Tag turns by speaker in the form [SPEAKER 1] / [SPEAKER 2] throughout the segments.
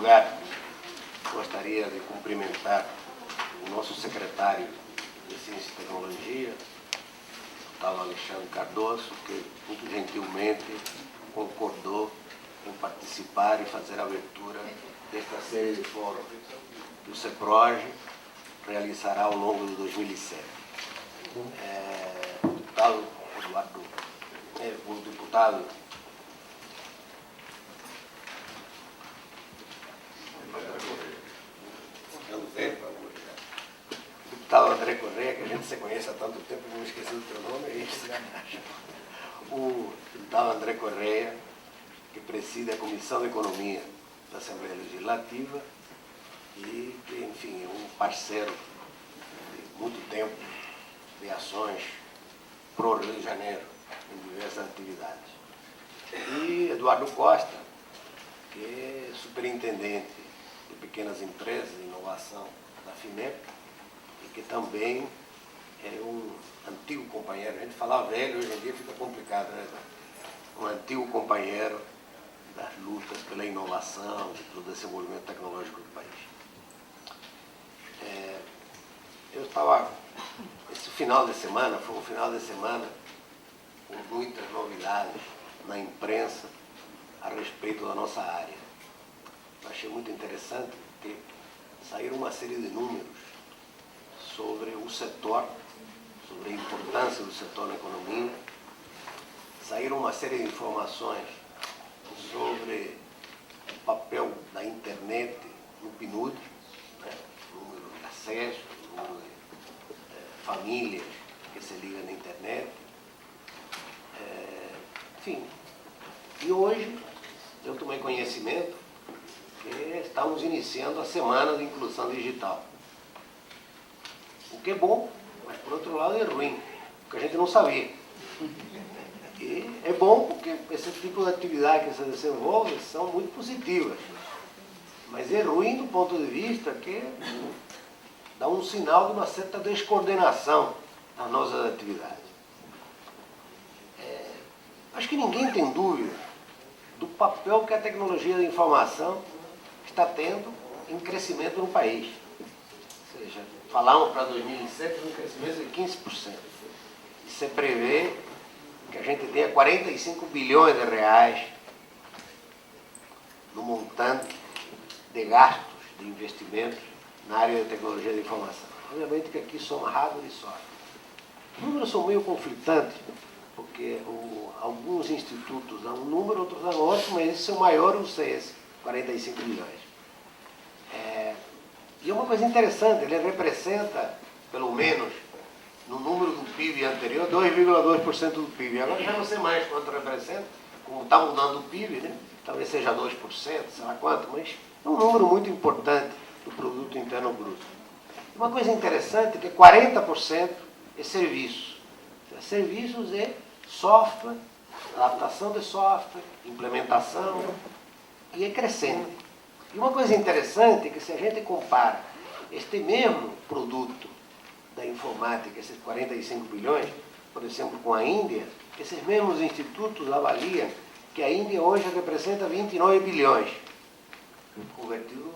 [SPEAKER 1] lugar, gostaria de cumprimentar o nosso secretário de Ciência e Tecnologia, o deputado Alexandre Cardoso, que muito gentilmente concordou em participar e fazer a abertura desta série de fóruns que o CEPROAGE realizará ao longo de 2007. O deputado Eduardo, o deputado André Correia, que a gente se conhece há tanto tempo, não me esqueci do teu nome, é isso. O deputado André Correia, que preside a Comissão de Economia da Assembleia Legislativa e que, enfim, é um parceiro de muito tempo de ações pro Rio de Janeiro, em diversas atividades. E Eduardo Costa, que é superintendente de pequenas empresas de inovação da FINEP, e que também é um antigo companheiro. A gente falar velho hoje em dia fica complicado, né? Um antigo companheiro das lutas pela inovação e pelo desenvolvimento tecnológico do país. Esse final de semana foi um final de semana com muitas novidades na imprensa a respeito da nossa área. Eu achei muito interessante que saíram uma série de números sobre o setor, sobre a importância do setor na economia. Saíram uma série de informações sobre o papel da internet no PNUD, né? O número de acesso, o número de famílias que se ligam na internet. Enfim, e hoje eu tomei conhecimento que estamos iniciando a Semana de Inclusão Digital. O que é bom, mas por outro lado é ruim, porque a gente não sabia. E é bom porque esse tipo de atividade que se desenvolve são muito positivas. Mas é ruim do ponto de vista que dá um sinal de uma certa descoordenação das nossas atividades. Acho que ninguém tem dúvida do papel que a tecnologia da informação está tendo em crescimento no país. Ou seja, falamos para 2007 de um crescimento de 15%. E se prevê que a gente tenha 45 bilhões de reais no montante de gastos, de investimentos na área de tecnologia da informação. Obviamente que aqui soma hardware e software. Os números são meio conflitantes, porque alguns institutos dão um número, outros dão outro, mas esse é o maior, o CS, 45 bilhões. E é uma coisa interessante, ele representa, pelo menos, no número do PIB anterior, 2,2% do PIB. Agora já não sei mais quanto representa, como está mudando o PIB, né? Talvez seja 2%, sei lá quanto, mas é um número muito importante do Produto Interno Bruto. Uma coisa interessante é que 40% é serviço. Serviços é software, adaptação de software, implementação, e é crescendo. E uma coisa interessante é que se a gente compara este mesmo produto da informática, esses 45 bilhões, por exemplo, com a Índia, esses mesmos institutos avaliam que a Índia hoje representa 29 bilhões, convertido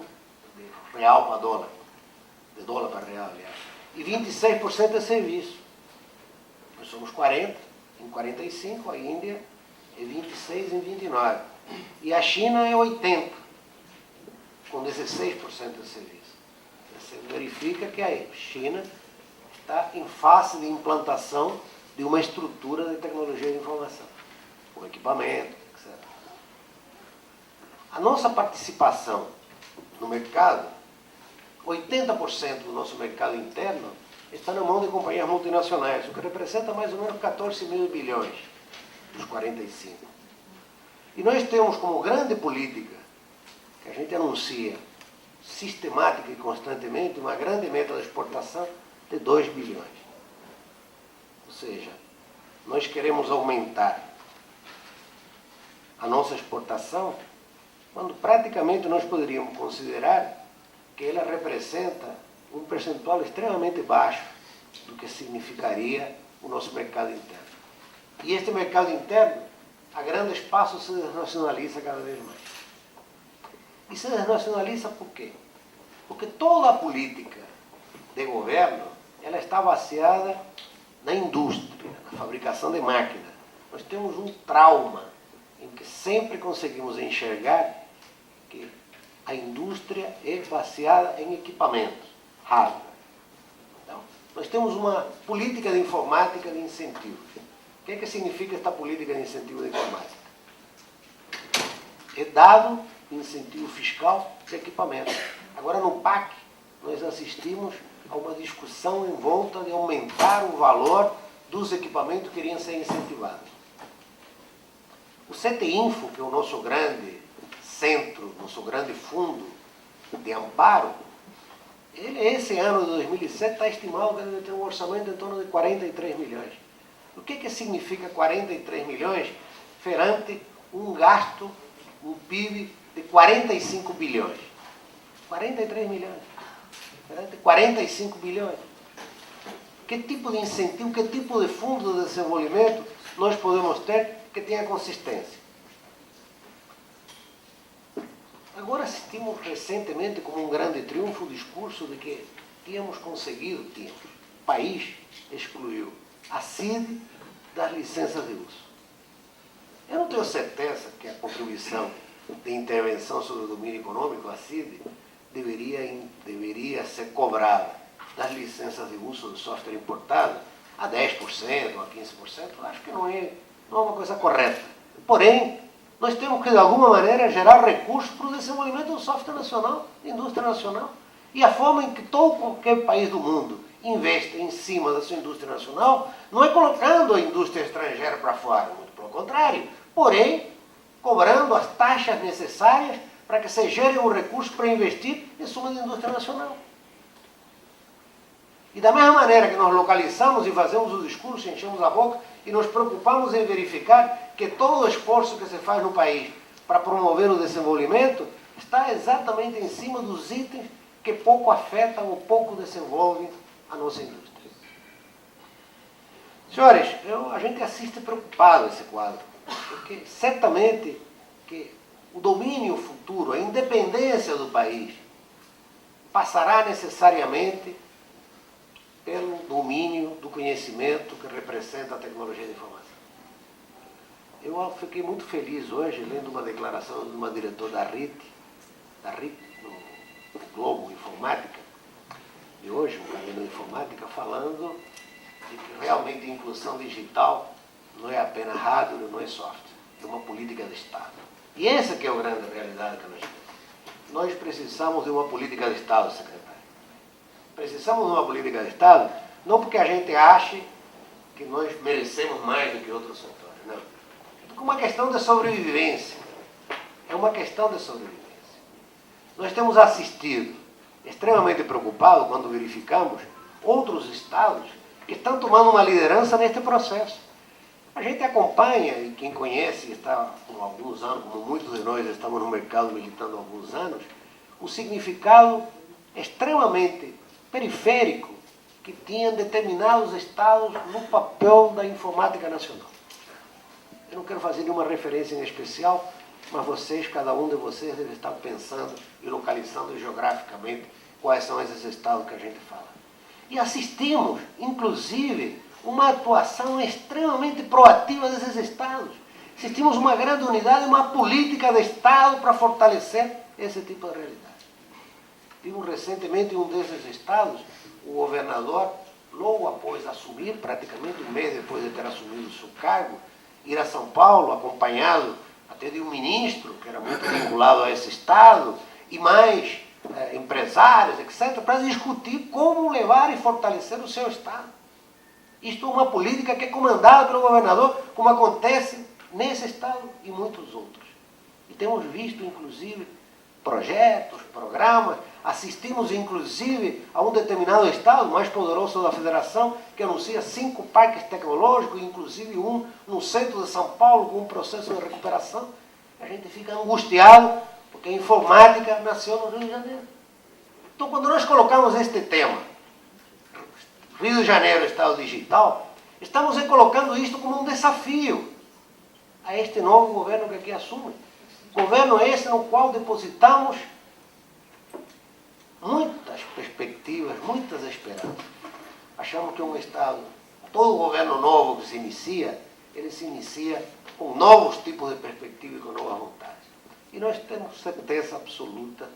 [SPEAKER 1] de real para dólar, de dólar para real, aliás, e 26% é serviço. Nós somos 40 em 45, a Índia é 26 em 29. E a China é 80, com 16% de serviço. Você verifica que a China está em fase de implantação de uma estrutura de tecnologia de informação, com equipamento, etc. A nossa participação no mercado, 80% do nosso mercado interno está na mão de companhias multinacionais, o que representa mais ou menos 14 mil bilhões dos 45. E nós temos como grande política, que a gente anuncia sistemática e constantemente, uma grande meta de exportação de 2 bilhões. Ou seja, nós queremos aumentar a nossa exportação, quando praticamente nós poderíamos considerar que ela representa um percentual extremamente baixo do que significaria o nosso mercado interno. E este mercado interno, a grandes passos, se desnacionaliza cada vez mais. E se desnacionaliza por quê? Porque toda a política de governo, ela está baseada na indústria, na fabricação de máquinas. Nós temos um trauma em que sempre conseguimos enxergar que a indústria é baseada em equipamentos, hardware. Então, nós temos uma política de informática de incentivos. O que significa esta política de incentivo de informática? É dado incentivo fiscal de equipamentos. Agora, no PAC, nós assistimos a uma discussão em volta de aumentar o valor dos equipamentos que iriam ser incentivados. O CETINFO, que é o nosso grande centro, nosso grande fundo de amparo, ele, esse ano de 2007, está estimado que ele vai ter um orçamento em torno de 43 milhões. O que significa 43 milhões perante um gasto, um PIB de 45 bilhões? 43 milhões. Perante 45 bilhões. Que tipo de incentivo, que tipo de fundo de desenvolvimento nós podemos ter que tenha consistência? Agora assistimos recentemente como um grande triunfo o discurso de que tínhamos conseguido, o país excluiu a CID das licenças de uso. Eu não tenho certeza que a contribuição de intervenção sobre o domínio econômico, a CID, deveria ser cobrada das licenças de uso de software importado a 10% ou a 15%. Acho que não é uma coisa correta. Porém, nós temos que, de alguma maneira, gerar recursos para o desenvolvimento do software nacional, da indústria nacional. E a forma em que qualquer país do mundo investe em cima da sua indústria nacional não é colocando a indústria estrangeira para fora, muito pelo contrário. Porém, cobrando as taxas necessárias para que se gere um recurso para investir em suma da indústria nacional. E da mesma maneira que nós localizamos e fazemos o discurso, enchemos a boca e nos preocupamos em verificar que todo o esforço que se faz no país para promover o desenvolvimento está exatamente em cima dos itens que pouco afetam ou pouco desenvolvem a nossa indústria. Senhores, a gente assiste preocupado esse quadro, porque certamente que o domínio futuro, a independência do país, passará necessariamente pelo domínio do conhecimento que representa a tecnologia de informação. Eu fiquei muito feliz hoje lendo uma declaração de uma diretora da RIT, no Globo Informática, de hoje, um canal de informática, falando de que realmente a inclusão digital não é apenas hardware, não é software, é uma política de Estado. E essa que é a grande realidade que nós temos. Nós precisamos de uma política de Estado, secretário. Precisamos de uma política de Estado, não porque a gente ache que nós merecemos mais do que outros setores, não. É uma questão de sobrevivência. É uma questão de sobrevivência. Nós temos assistido, extremamente preocupados, quando verificamos outros estados que estão tomando uma liderança neste processo. A gente acompanha, e quem conhece, está há alguns anos, como muitos de nós estamos no mercado militando há alguns anos, o significado extremamente periférico que tinham determinados estados no papel da informática nacional. Eu não quero fazer nenhuma referência em especial, mas vocês, cada um de vocês, deve estar pensando e localizando geograficamente quais são esses estados que a gente fala. E assistimos, inclusive, uma atuação extremamente proativa desses estados. Assistimos uma grande unidade, uma política de Estado para fortalecer esse tipo de realidade. Vimos recentemente em um desses estados, o governador, logo após assumir, praticamente um mês depois de ter assumido o seu cargo, ir a São Paulo, acompanhado até de um ministro, que era muito vinculado a esse estado, e mais empresários, etc., para discutir como levar e fortalecer o seu estado. Isto é uma política que é comandada pelo governador, como acontece nesse estado e muitos outros. E temos visto, inclusive, projetos, programas, assistimos, inclusive, a um determinado estado, mais poderoso da federação, que anuncia 5 parques tecnológicos, inclusive um no centro de São Paulo, com um processo de recuperação. A gente fica angustiado, porque a informática nasceu no Rio de Janeiro. Então, quando nós colocamos este tema, Rio de Janeiro, Estado digital, estamos colocando isto como um desafio a este novo governo que aqui assume. Governo esse no qual depositamos muitas perspectivas, muitas esperanças. Achamos que um Estado, todo governo novo que se inicia, ele se inicia com novos tipos de perspectivas e com novas vontades. E nós temos certeza absoluta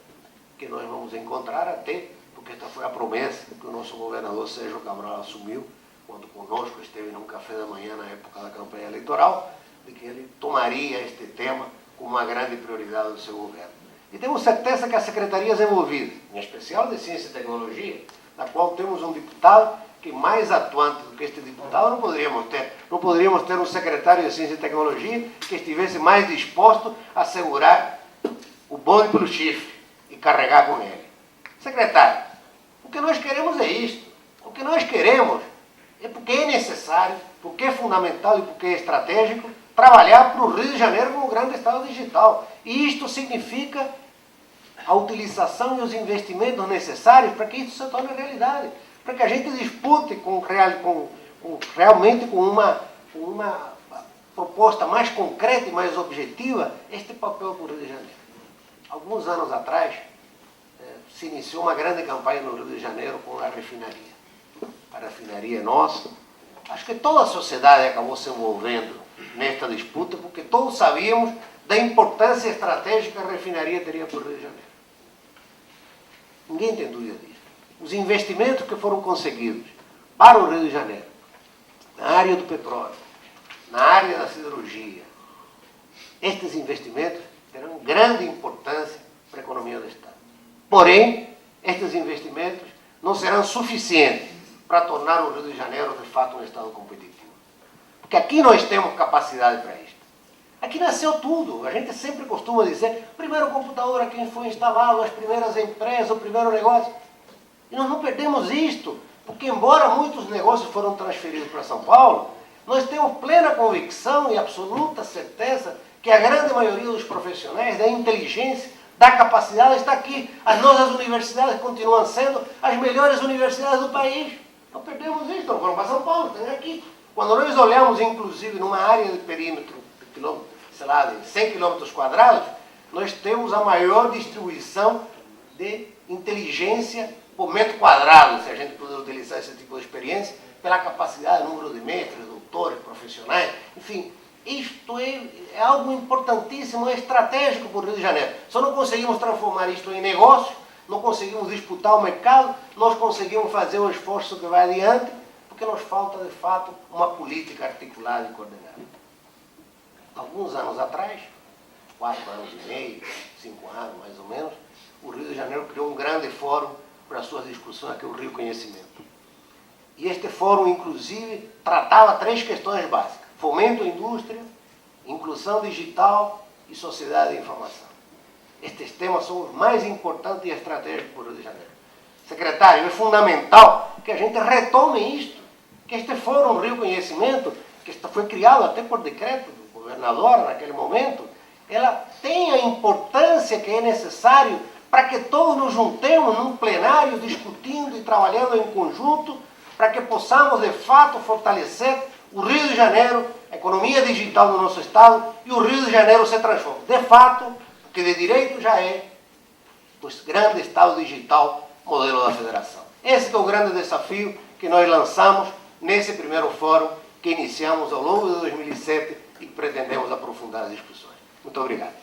[SPEAKER 1] que nós vamos encontrar até, porque esta foi a promessa que o nosso governador Sérgio Cabral assumiu, quando conosco esteve num café da manhã na época da campanha eleitoral, de que ele tomaria este tema como uma grande prioridade do seu governo. E temos certeza que as secretarias envolvidas, em especial de Ciência e Tecnologia, na qual temos um deputado que mais atuante do que este deputado não poderíamos ter. Não poderíamos ter um secretário de Ciência e Tecnologia que estivesse mais disposto a segurar o bode pelo chifre e carregar com ele. Secretário, o que nós queremos é isto. O que nós queremos é porque é necessário, porque é fundamental e porque é estratégico trabalhar para o Rio de Janeiro como um grande estado digital. E isto significa a utilização e os investimentos necessários para que isso se torne realidade. Para que a gente dispute realmente com uma proposta mais concreta e mais objetiva este papel do Rio de Janeiro. Alguns anos atrás, se iniciou uma grande campanha no Rio de Janeiro com a refinaria. A refinaria é nossa. Acho que toda a sociedade acabou se envolvendo nesta disputa, porque todos sabíamos da importância estratégica que a refinaria teria para o Rio de Janeiro. Ninguém tem dúvida disso. Os investimentos que foram conseguidos para o Rio de Janeiro, na área do petróleo, na área da siderurgia, estes investimentos terão grande importância para a economia do Estado. Porém, estes investimentos não serão suficientes para tornar o Rio de Janeiro, de fato, um Estado competitivo. Porque aqui nós temos capacidade para isto. Aqui nasceu tudo. A gente sempre costuma dizer, o primeiro computador aqui foi instalado, as primeiras empresas, o primeiro negócio. E nós não perdemos isto, porque embora muitos negócios foram transferidos para São Paulo, nós temos plena convicção e absoluta certeza que a grande maioria dos profissionais da inteligência, da capacidade está aqui. As nossas universidades continuam sendo as melhores universidades do país. Não perdemos isso, não foram para São Paulo, tem aqui. Quando nós olhamos, inclusive, numa área de perímetro, sei lá, de 100 km quadrados, nós temos a maior distribuição de inteligência por metro quadrado, se a gente puder utilizar esse tipo de experiência, pela capacidade, número de mestres, doutores, profissionais, enfim, isto é algo importantíssimo, é estratégico para o Rio de Janeiro. Só não conseguimos transformar isto em negócio, não conseguimos disputar o mercado, nós conseguimos fazer o esforço que vai adiante, porque nos falta, de fato, uma política articulada e coordenada. Alguns anos atrás, 4 anos e meio, 5 anos mais ou menos, o Rio de Janeiro criou um grande fórum para as suas discussões, que é o Rio Conhecimento. E este fórum, inclusive, tratava 3 questões básicas: fomento à indústria, inclusão digital e sociedade de informação. Estes temas são os mais importantes e estratégicos para o Rio de Janeiro. Secretário, é fundamental que a gente retome isto, que este Fórum Rio Conhecimento, que foi criado até por decreto do governador naquele momento, ela tem a importância que é necessário para que todos nos juntemos num plenário discutindo e trabalhando em conjunto para que possamos, de fato, fortalecer o Rio de Janeiro, a economia digital do nosso Estado, e o Rio de Janeiro se transforme, de fato, que de direito já é o grande Estado digital modelo da Federação. Esse é o grande desafio que nós lançamos nesse primeiro fórum que iniciamos ao longo de 2007 e que pretendemos aprofundar as discussões. Muito obrigado.